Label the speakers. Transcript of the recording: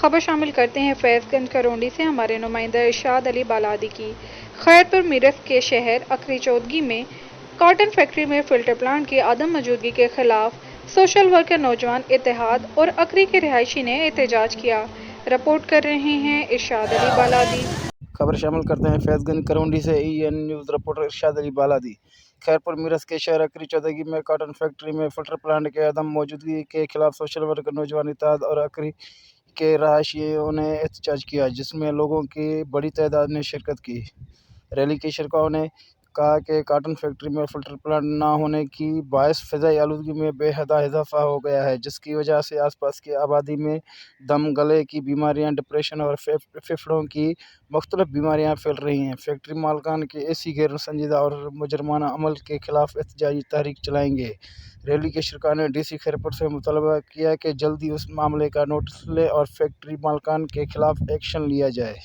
Speaker 1: خبر شامل کرتے ہیں فیض گنج کرونڈی سے ہمارے نمائندہ ارشاد علی بالادی کی۔ خیرپور میرٹھ کے شہر اکری چودگی میں کاٹن فیکٹری میں فلٹر پلانٹ کی عدم موجودگی کے خلاف سوشل ورکر نوجوان اتحاد اور اکری کے رہائشی نے احتجاج کیا۔ رپورٹ کر رہے ہیں ارشاد علی بالادی۔
Speaker 2: خبر شامل کرتے ہیں فیض گنج کرونڈی سے EN news reporter Irshad Ali بالادی۔ Khairpur Meerut کے شہر اکری چودگی میں کاٹن فیکٹری میں فلٹر پلانٹ کے عدم موجودگی کے خلاف سوشل ورکر نوجوان اتحاد اور اکری کے رہائشیوں نے احتجاج کیا، جس میں لوگوں کی بڑی تعداد نے شرکت کی۔ ریلی کے شرکاء نے کہا کہ کاٹن فیکٹری میں فلٹر پلانٹ نہ ہونے کی باعث فضائی آلودگی میں بے حد اضافہ ہو گیا ہے، جس کی وجہ سے آس پاس کی آبادی میں دم، گلے کی بیماریاں، ڈپریشن اور پھیپھڑوں کی مختلف بیماریاں پھیل رہی ہیں۔ فیکٹری مالکان کے ایسی غیر سنجیدہ اور مجرمانہ عمل کے خلاف احتجاجی تحریک چلائیں گے۔ ریلی کے شرکاء نے DC خیرپور سے مطالبہ کیا کہ جلدی اس معاملے کا نوٹس لے اور فیکٹری مالکان کے خلاف ایکشن لیا جائے۔